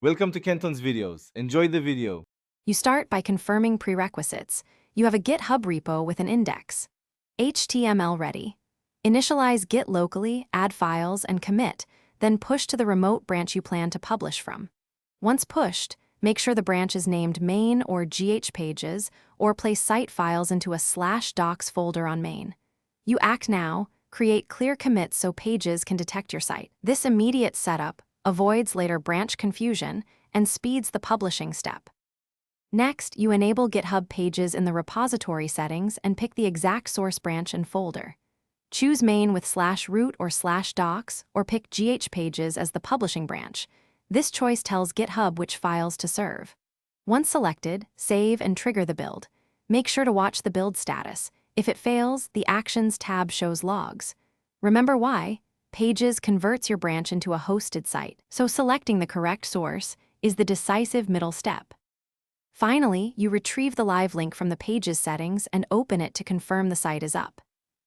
Welcome to Kenton's videos. Enjoy the video. You start by confirming prerequisites. You have a GitHub repo with an index. HTML ready. Initialize Git locally, add files, and commit, then push to the remote branch you plan to publish from. Once pushed, make sure the branch is named main or GH pages, or place site files into a /docs folder on main. You act now, create clear commits so pages can detect your site. This immediate setup avoids later branch confusion and speeds the publishing step. Next, you enable GitHub pages in the repository settings and pick the exact source branch and folder. Choose main with /root or /docs, or pick GH pages as the publishing branch. This choice tells GitHub which files to serve. Once selected, save and trigger the build. Make sure to watch the build status. If it fails, the Actions tab shows logs. Remember why? Pages converts your branch into a hosted site, so selecting the correct source is the decisive middle step. Finally, you retrieve the live link from the Pages settings and open it to confirm the site is up.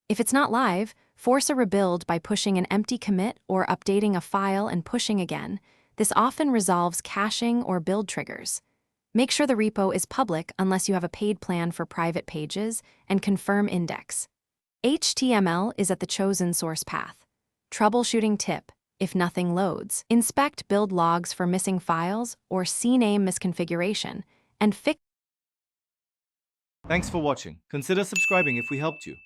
If it's not live, force a rebuild by pushing an empty commit or updating a file and pushing again. This often resolves caching or build triggers. Make sure the repo is public unless you have a paid plan for private pages, and confirm index. HTML is at the chosen source path. Troubleshooting tip: if nothing loads, inspect build logs for missing files or CNAME misconfiguration, and fix. Thanks for watching. Consider subscribing if we helped you.